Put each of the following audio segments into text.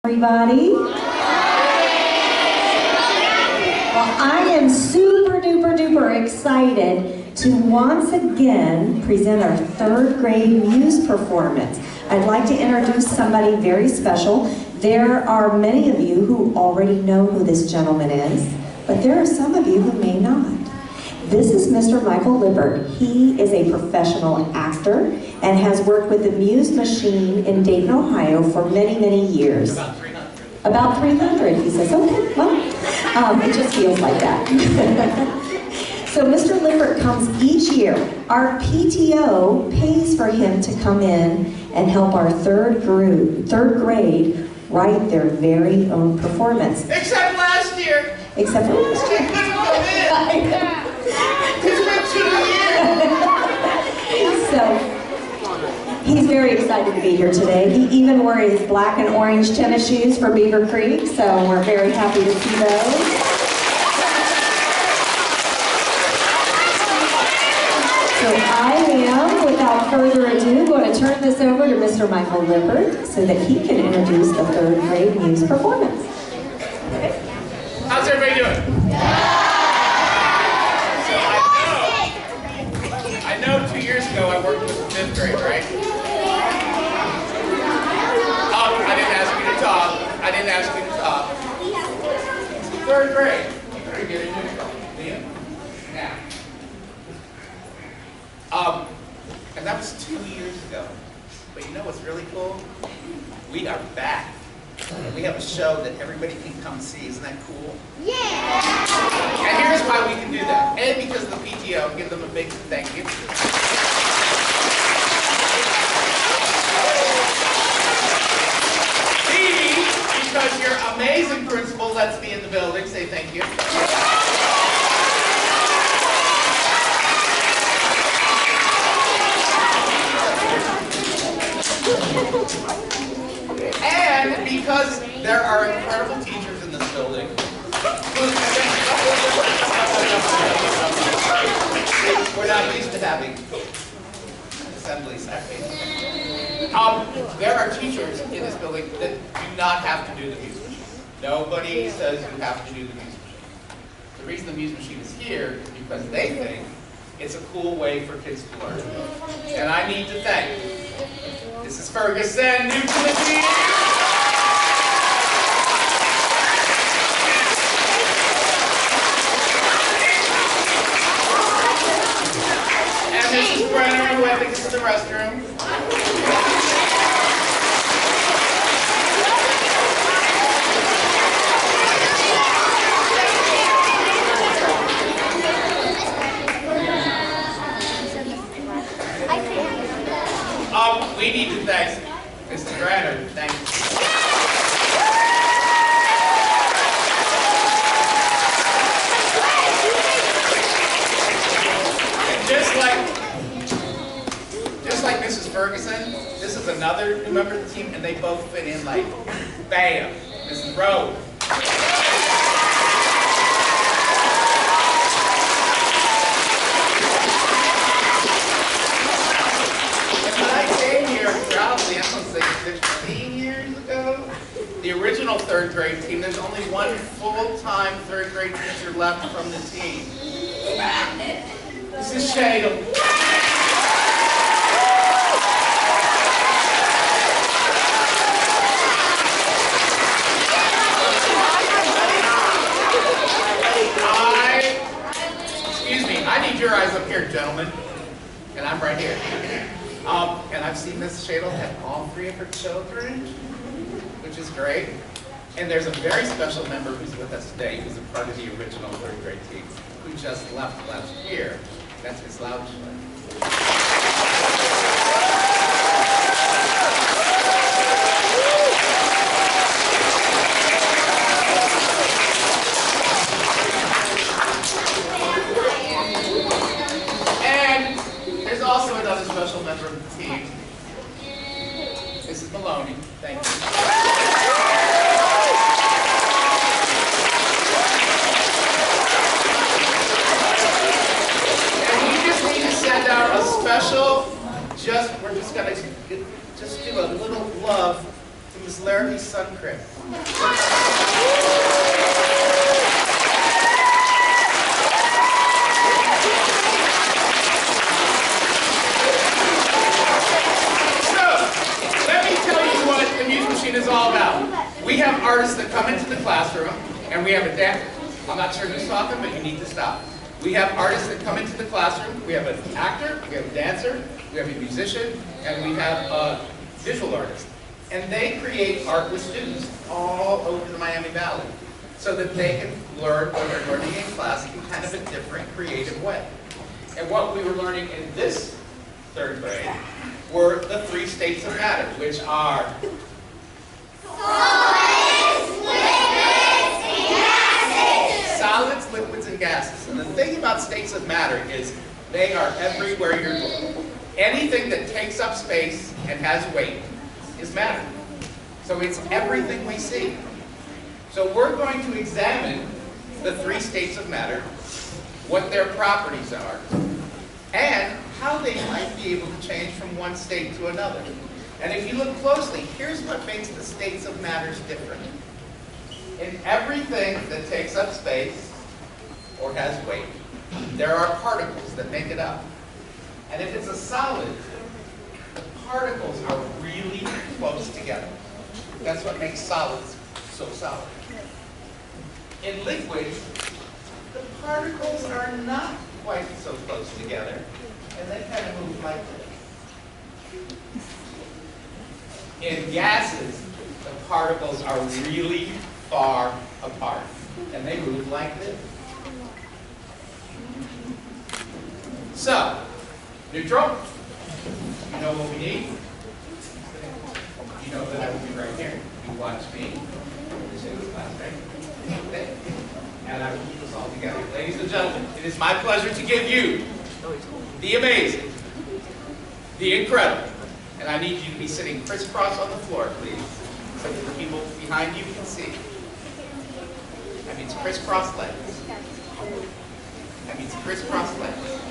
Everybody? Well, I am super duper excited to once again present our third grade Muse performance. I'd like to introduce somebody very special. There are many of you who already know who this gentleman is, but there are some of you who may not. This is Mr. Michael Lippert. He is a professional actor and has worked with the Muse machine in Dayton, Ohio for many years. About 300. About 300, he says. Okay, well, it just feels like that. So Mr. Lippert comes each year. Our PTO pays for him to come in and help our third grade write their very own performance. Except last year. Except for last year. He couldn't come in. It's been 2 years. So, he's very excited to be here today. He even wore his black and orange tennis shoes for Beaver Creek, so we're very happy to see those. So I am, without further ado, going to turn this over to Mr. Michael Lippert so that he can introduce the third grade Muse performance. How's everybody doing? I know 2 years ago I worked with the 5th grade, right? Oh, I didn't ask you to talk. I didn't ask you to talk. It's the 3rd grade. You better get into it. Liam? Now. And that was 2 years ago. But you know what's really cool? We are back. And we have a show that everybody can come see. Isn't that cool? Yeah! And here's why we can do that. A, because of the PTO. Give them a big thank you. B, because your amazing principal lets me in the building. Say thank you. And because there are incredible teachers in this building. We're not used to having assemblies. There are teachers in this building that do not have to do the Muse machine. Nobody says you have to do the Muse machine. The reason the Muse machine is here is because they think it's a cool way for kids to learn. And I need to thank Mrs. Ferguson, new to the team. And Mrs. Brenner, who I think is in the restroom. We need to thank Mrs. Brenner. Thank you. And just like Mrs. Ferguson, this is another new member of the team, and they both fit in like bam. Mrs. Rose. Proudly, I'm going to say 15 years ago, the original 3rd grade team, there's only one full-time 3rd grade teacher left from the team. This is Shadle. I need your eyes up here, gentlemen. And I'm right here. And I've seen Miss Shadle have all 3 of her children, which is great. And there's a very special member who's with us today, who's a part of the original 3rd grade team, who just left last year. That's Miss Loudschler. Also another special member of the team, Mrs. Maloney. Thank you. And we just need to send out a special, we're just going to just do a little love to Ms. Larrabee Suncrip. Is all about. We have artists that come into the classroom, and we have a dancer. I'm not sure who's talking, but you need to stop. We have artists that come into the classroom. We have an actor, we have a dancer, we have a musician, and we have a visual artist. And they create art with students all over the Miami Valley so that they can learn what they're learning in class in kind of a different, creative way. And what we were learning in this third grade were the 3 states of matter, which are solids, liquids, and gases. And the thing about states of matter is they are everywhere you're looking. Anything that takes up space and has weight is matter. So it's everything we see. So we're going to examine the 3 states of matter, what their properties are, and how they might be able to change from one state to another. And if you look closely, here's what makes the states of matters different. In everything that takes up space or has weight, there are particles that make it up. And if it's a solid, the particles are really close together. That's what makes solids so solid. In liquids, the particles are not quite so close together, and they kind of move like this. In gases, the particles are really far apart, and they move like this. So, neutral, you know what we need? You know that I will be right here. You watch me. This is the class, right? Okay. And I will keep us all together. Ladies and gentlemen, it is my pleasure to give you the amazing, the incredible, and I need you to be sitting crisscross on the floor, please, so that the people behind you can see. That means crisscross legs. That means crisscross legs.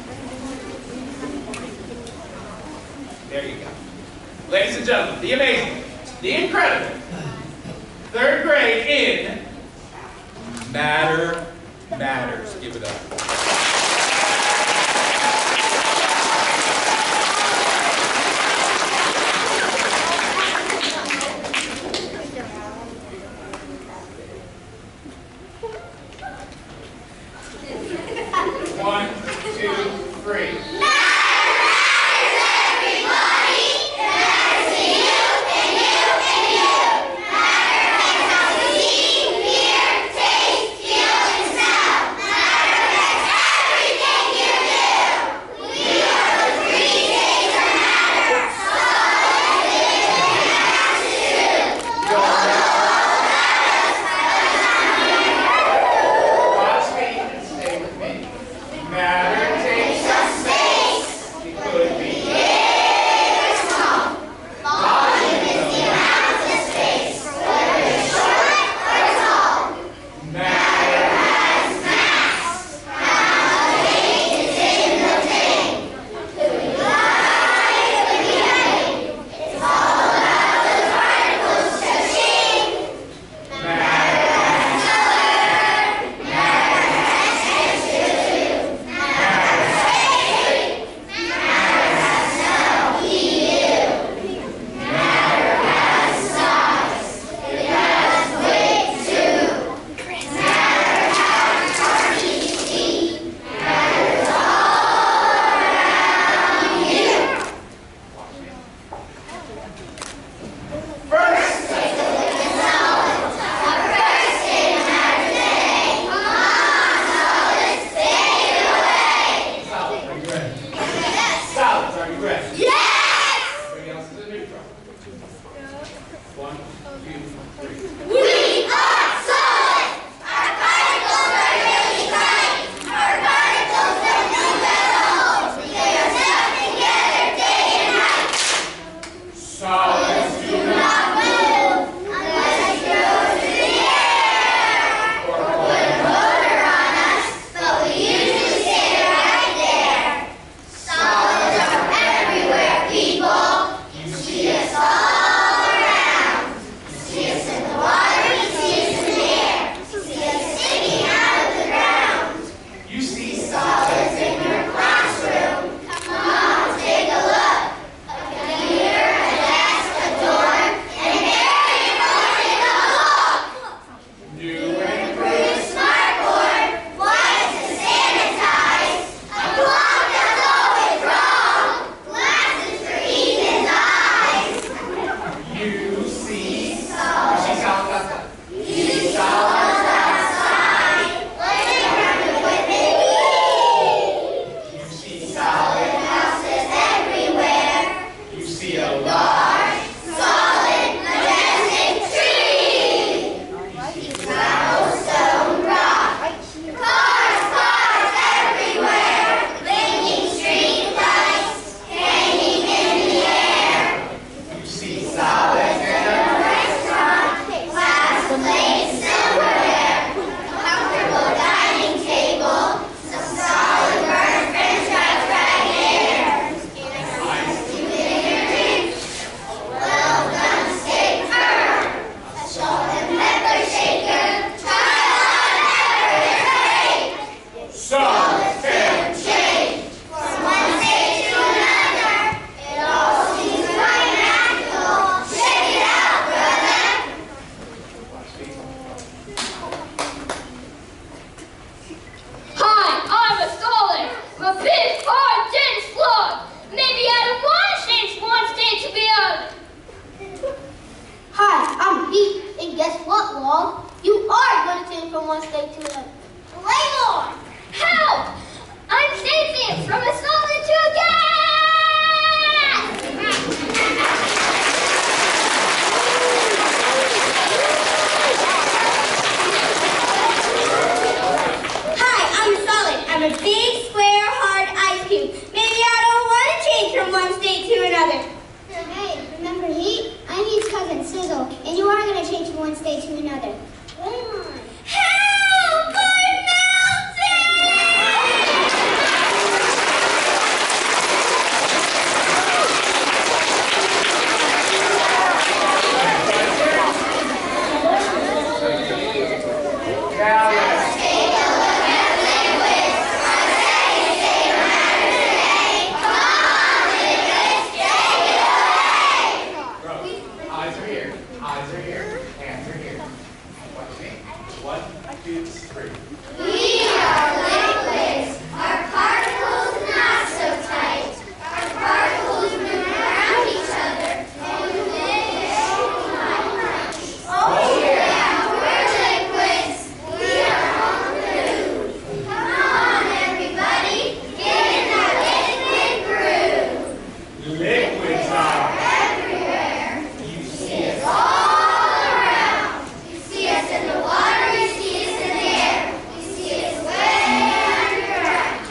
There you go. Ladies and gentlemen, the amazing, the incredible, third grade in Matter Matters. Give it up. One, two, three. see a large, solid, majestic tree. Cobblestone rock, cars everywhere, blinking street lights hanging in the air. You see solids in a restaurant, glass plates, silverware, a comfortable dining table, some solid burnt french fries right here. Ice cube in your drink, well done steak firm, a salt and pepper shaker, trial and error. Solitary change from one state to another. It all seems quite magical. Check it out, brother. Hi, I'm a solid. I'm a big, hard, dense slug. Maybe I don't want to change one state to the other. Hi, I'm Pete, and guess what, Log? You are going to change from one state to another. Way more! Help! I'm changing from a solid to a Hi, I'm a solid. I'm a big, square, hard ice cube. Maybe I don't want to change from one state to another. Hey, remember Heat? I'm his cousin, Sizzle, and you are going to change from one state to another. Help! I'm Now let's Take a look at liquids. I say, stay around today. Come on, liquids, take it away. Eyes are here. Eyes are here. Hands are here. Watch me. 1, 2, 3. We are liquids. Our particles not so tight. Our particles move around each other. And we live oh yeah, we're liquids. We are on the move. Come on, everybody. Get in that liquid groove. Liquids are. Everywhere. You see us. All around. You see us in the water. You see us in the air. You see us way underground.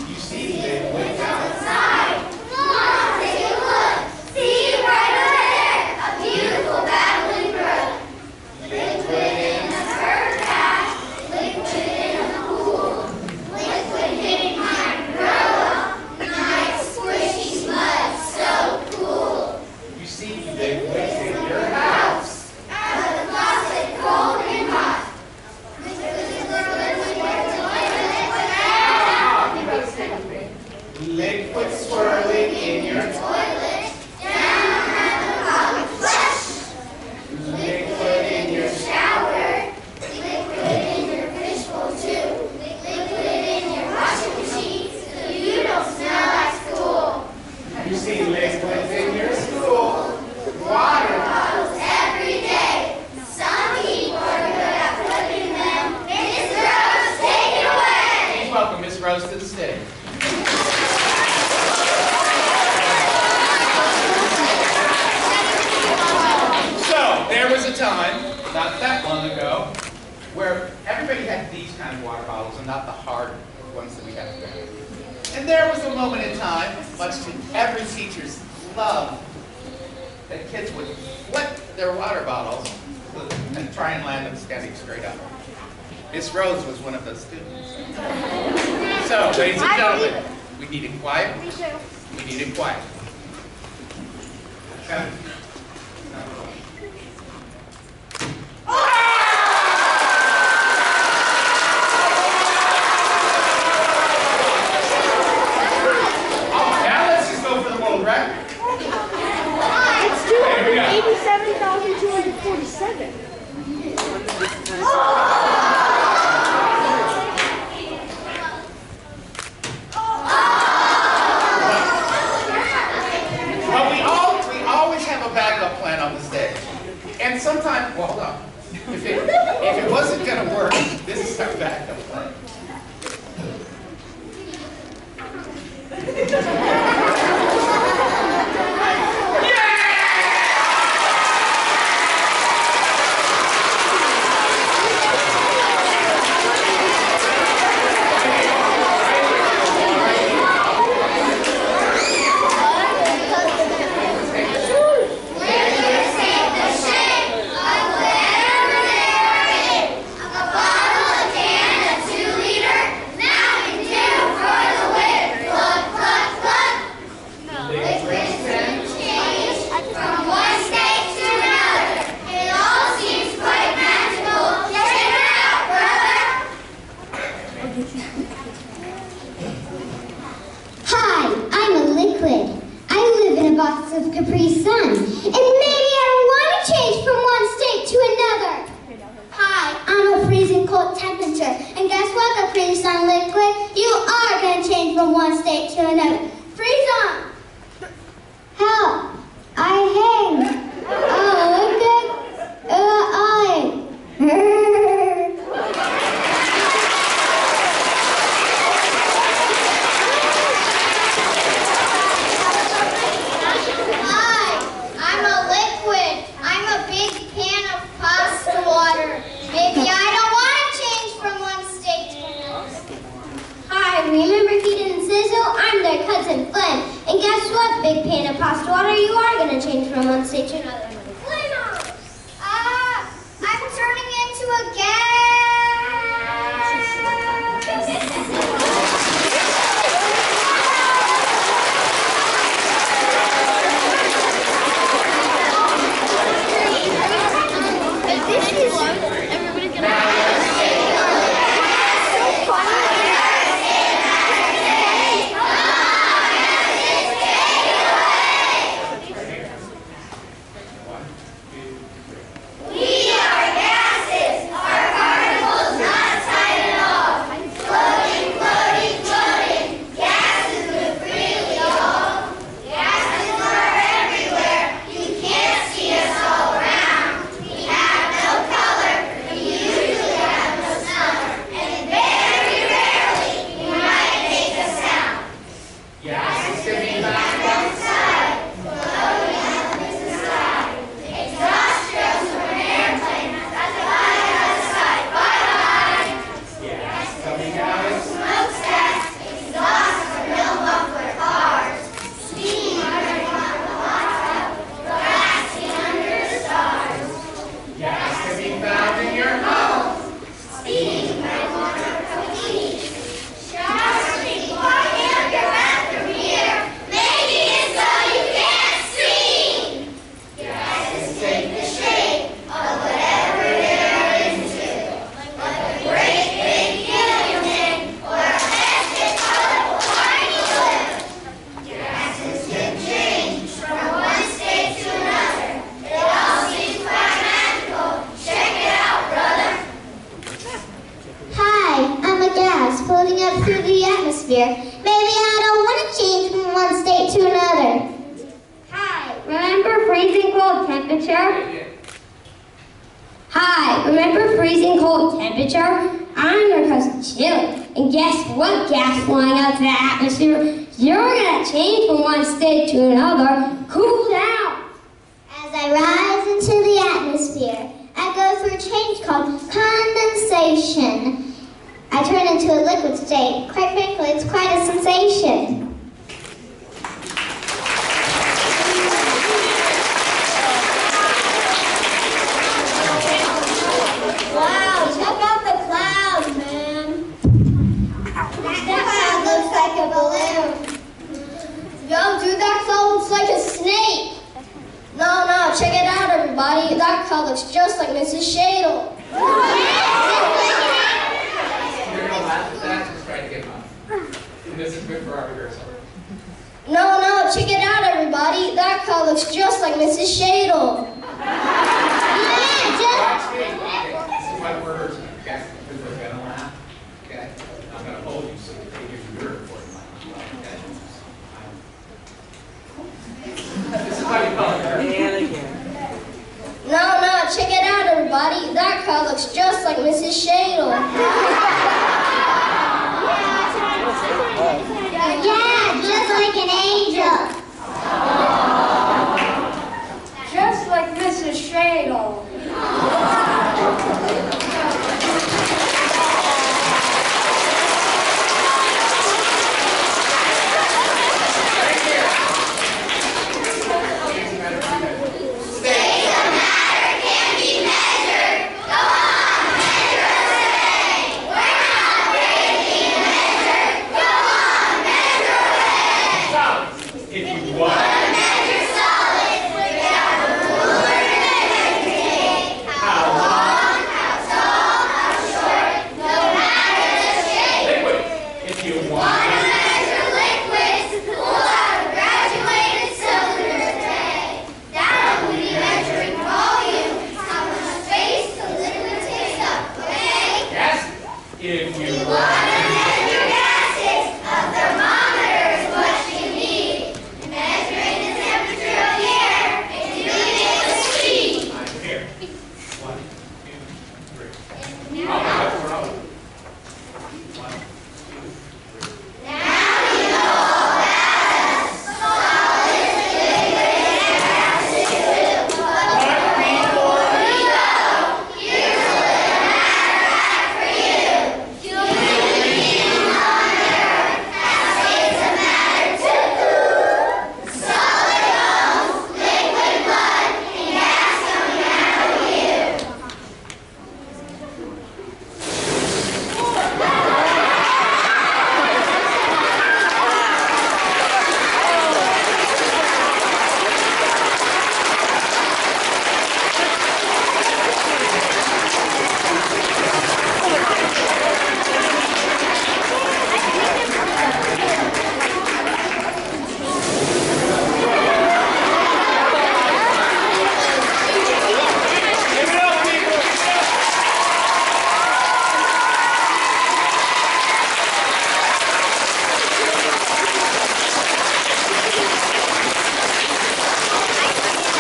You see liquids out. Outside. Come on, take a look. See right over there, a beautiful babbling brook. Liquid in the bird bath, liquid in a pool, liquid hitting my umbrella. Nice squishy mud, so cool. You see liquids in your house. Out of the faucet, cold and hot. Liquid swirling in your Toilet, down at the bottom, flush. liquid in your Shower, liquid in your fishbowl too, liquid in your washing machine, so you don't smell like school. You see liquids in your school. Water. Bottles every day, some people are good at putting them. Miss Rose, take it away. Please welcome Miss Rose to the stage. So, there was a time, not that long ago, where everybody had these kind of water bottles and not the hard ones that we have today. And there was a moment in time, much to every teacher's love, that kids would flip their water bottles and try and land them standing straight up. Miss Rose was one of those students. So, ladies and gentlemen, we need it quiet. We need it quiet. Okay. Now let's just go for the world record. It's There we go. 287,247. But we always have a backup plan on the stage. And sometimes, well, hold on. If it wasn't going to work, this is our backup plan. pockets of Capri Sun. And maybe I don't want to change from one state to another. Hi, I'm a freezing cold temperature. And guess what, Capri Sun liquid? You are going to change from one state to another. Freeze on! Help! I hang. Oh, okay. Hi, I'm a liquid. I'm a big pan of pasta water. Maybe I don't want to change from one state to another. Hi, remember Keaton and Sizzle? I'm their cousin Flynn. And guess what, big pan of pasta water? You are going to change from one state to another. Flynn! I'm turning into a gas. Floating up through the atmosphere. Maybe I don't want to change from one state to another. Hi, remember freezing cold temperature? Hi, remember freezing cold temperature? I'm your cousin Chili. And guess what, gas flying out to the atmosphere? You're going to change from one state to another. Cool down. As I rise into the atmosphere, I go through a change called condensation. I turn into a liquid state. Quite frankly, it's quite a sensation. Wow, check out the clouds, man. That cloud looks like a balloon. Yo, dude, that cloud looks like a snake. No, check it out, everybody. That cloud looks just like Mrs. Shadle. This is good for our rehearsal. No, check it out, everybody. That cloud looks just like Mrs. Shadle. Watch me. Okay, this is why we're rehearsing, okay? Because we're going to laugh, okay? I'm going to hold you so you can give your report. Okay? This is why we call it. No, check it out, everybody. That cloud looks just like Mrs. Shadle. Yeah, just like an angel.